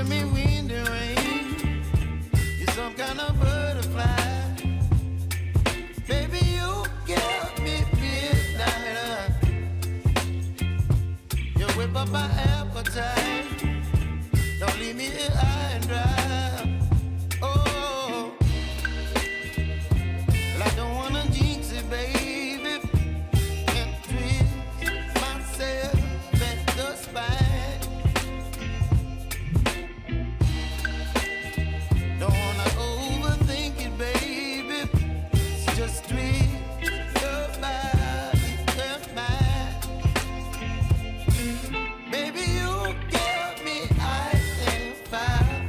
giving me wind and rain. You're some kind of butterfly. Baby, you give me midnight. You whip up my appetite. Don't leave me here high and dry. Oh, well, I don't wanna jinx it, baby. Can't twist myself at the spine. Don't wanna overthink it, baby. It's just twist your body and mine. Baby, you give me ice and fire.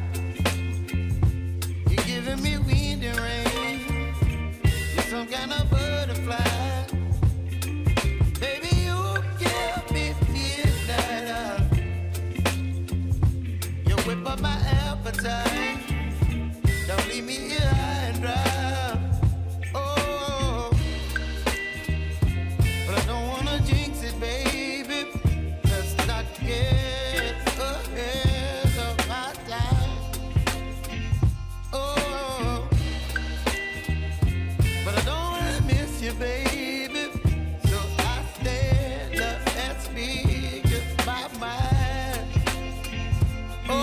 You're giving me wind and rain. You're some kind of butterfly. Baby, you give me midnight. You whip up my appetite. Don't leave me here high and dry. Oh, but I don't wanna jinx it, baby. Let's not get ahead of my time. Oh, but I don't wanna miss you, baby. So I stand up and speak just my mind. Oh.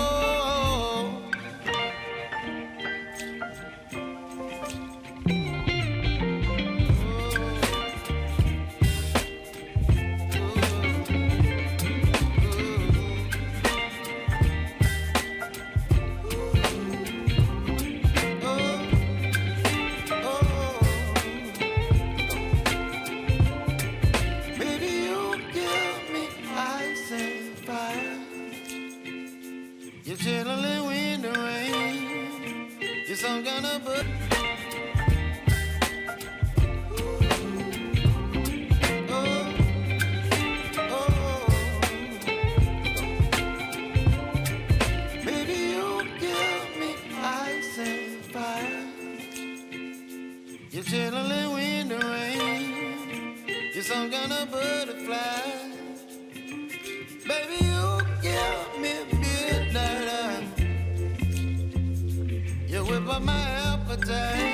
Baby, you give me ice and fire. You're chilling wind and rain. You're some kind of bird. Oh, oh. Baby, you give me ice and fire. You're chilling wind and rain. You're some kind of butterfly. Baby, you give me midnight. You whip up my appetite.